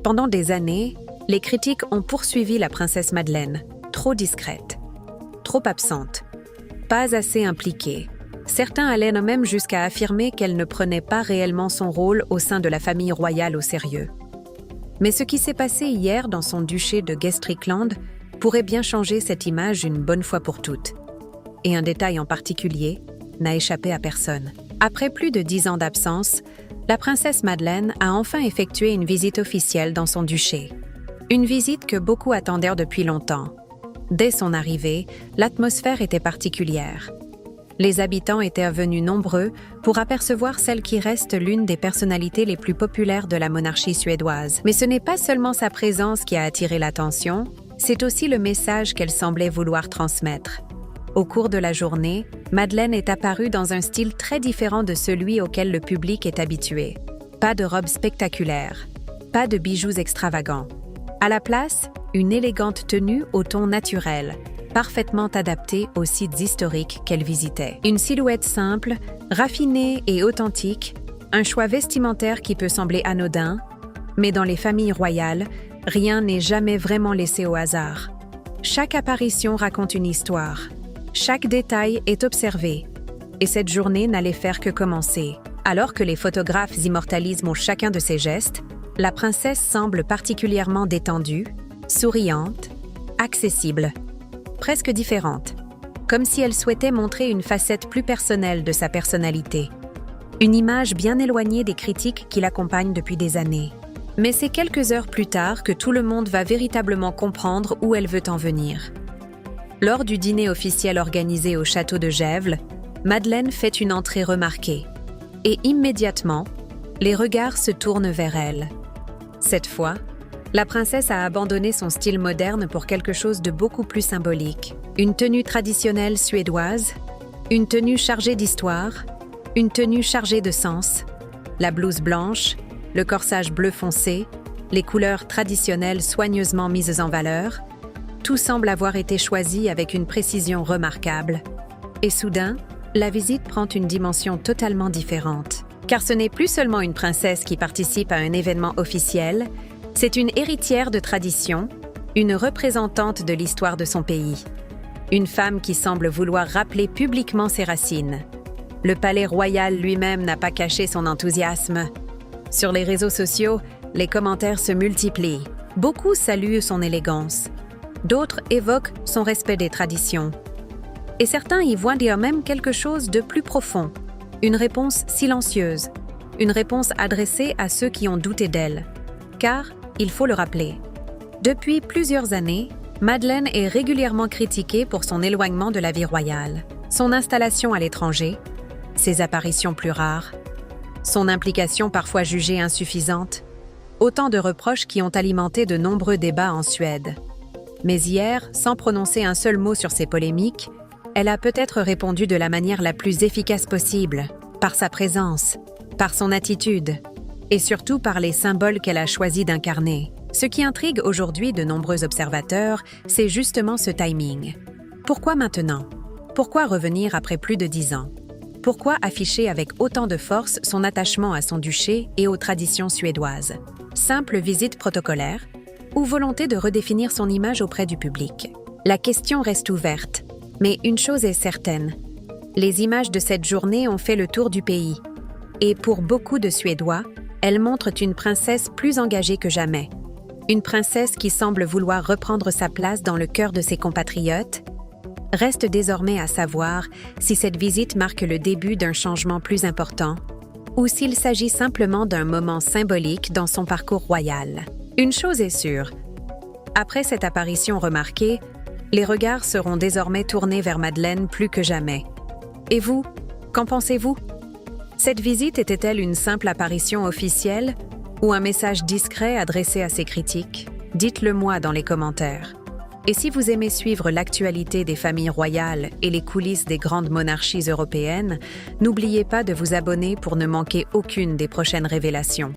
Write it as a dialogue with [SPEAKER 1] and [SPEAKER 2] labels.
[SPEAKER 1] Pendant des années, les critiques ont poursuivi la princesse Madeleine, trop discrète, trop absente, pas assez impliquée. Certains allaient même jusqu'à affirmer qu'elle ne prenait pas réellement son rôle au sein de la famille royale au sérieux. Mais ce qui s'est passé hier dans son duché de Gästrikland pourrait bien changer cette image une bonne fois pour toutes. Et un détail en particulier n'a échappé à personne. Après plus de 10 ans d'absence, la princesse Madeleine a enfin effectué une visite officielle dans son duché. Une visite que beaucoup attendaient depuis longtemps. Dès son arrivée, l'atmosphère était particulière. Les habitants étaient venus nombreux pour apercevoir celle qui reste l'une des personnalités les plus populaires de la monarchie suédoise. Mais ce n'est pas seulement sa présence qui a attiré l'attention, c'est aussi le message qu'elle semblait vouloir transmettre. Au cours de la journée, Madeleine est apparue dans un style très différent de celui auquel le public est habitué. Pas de robe spectaculaire, pas de bijoux extravagants. À la place, une élégante tenue au ton naturel, parfaitement adaptée aux sites historiques qu'elle visitait. Une silhouette simple, raffinée et authentique, un choix vestimentaire qui peut sembler anodin, mais dans les familles royales, rien n'est jamais vraiment laissé au hasard. Chaque apparition raconte une histoire. Chaque détail est observé. Et cette journée n'allait faire que commencer. Alors que les photographes immortalisent chacun de ses gestes, la princesse semble particulièrement détendue, souriante, accessible, presque différente, comme si elle souhaitait montrer une facette plus personnelle de sa personnalité. Une image bien éloignée des critiques qui l'accompagnent depuis des années. Mais c'est quelques heures plus tard que tout le monde va véritablement comprendre où elle veut en venir. Lors du dîner officiel organisé au château de Gävle, Madeleine fait une entrée remarquée. Et immédiatement, les regards se tournent vers elle. Cette fois, la princesse a abandonné son style moderne pour quelque chose de beaucoup plus symbolique. Une tenue traditionnelle suédoise, une tenue chargée d'histoire, une tenue chargée de sens. La blouse blanche, le corsage bleu foncé, les couleurs traditionnelles soigneusement mises en valeur, tout semble avoir été choisi avec une précision remarquable. Et soudain, la visite prend une dimension totalement différente. Car ce n'est plus seulement une princesse qui participe à un événement officiel, c'est une héritière de tradition, une représentante de l'histoire de son pays. Une femme qui semble vouloir rappeler publiquement ses racines. Le palais royal lui-même n'a pas caché son enthousiasme. Sur les réseaux sociaux, les commentaires se multiplient. Beaucoup saluent son élégance. D'autres évoquent son respect des traditions. Et certains y voient dire même quelque chose de plus profond. Une réponse silencieuse. Une réponse adressée à ceux qui ont douté d'elle. Car, il faut le rappeler, depuis plusieurs années, Madeleine est régulièrement critiquée pour son éloignement de la vie royale, son installation à l'étranger, ses apparitions plus rares, son implication parfois jugée insuffisante, autant de reproches qui ont alimenté de nombreux débats en Suède. Mais hier, sans prononcer un seul mot sur ces polémiques, elle a peut-être répondu de la manière la plus efficace possible, par sa présence, par son attitude, et surtout par les symboles qu'elle a choisi d'incarner. Ce qui intrigue aujourd'hui de nombreux observateurs, c'est justement ce timing. Pourquoi maintenant? Pourquoi revenir après plus de 10 ans? Pourquoi afficher avec autant de force son attachement à son duché et aux traditions suédoises? Simple visite protocolaire ou volonté de redéfinir son image auprès du public? La question reste ouverte, mais une chose est certaine. Les images de cette journée ont fait le tour du pays. Et pour beaucoup de Suédois, elles montrent une princesse plus engagée que jamais. Une princesse qui semble vouloir reprendre sa place dans le cœur de ses compatriotes. Reste désormais à savoir si cette visite marque le début d'un changement plus important ou s'il s'agit simplement d'un moment symbolique dans son parcours royal. Une chose est sûre, après cette apparition remarquée, les regards seront désormais tournés vers Madeleine plus que jamais. Et vous, qu'en pensez-vous? Cette visite était-elle une simple apparition officielle ou un message discret adressé à ses critiques? Dites-le moi dans les commentaires. Et si vous aimez suivre l'actualité des familles royales et les coulisses des grandes monarchies européennes, n'oubliez pas de vous abonner pour ne manquer aucune des prochaines révélations.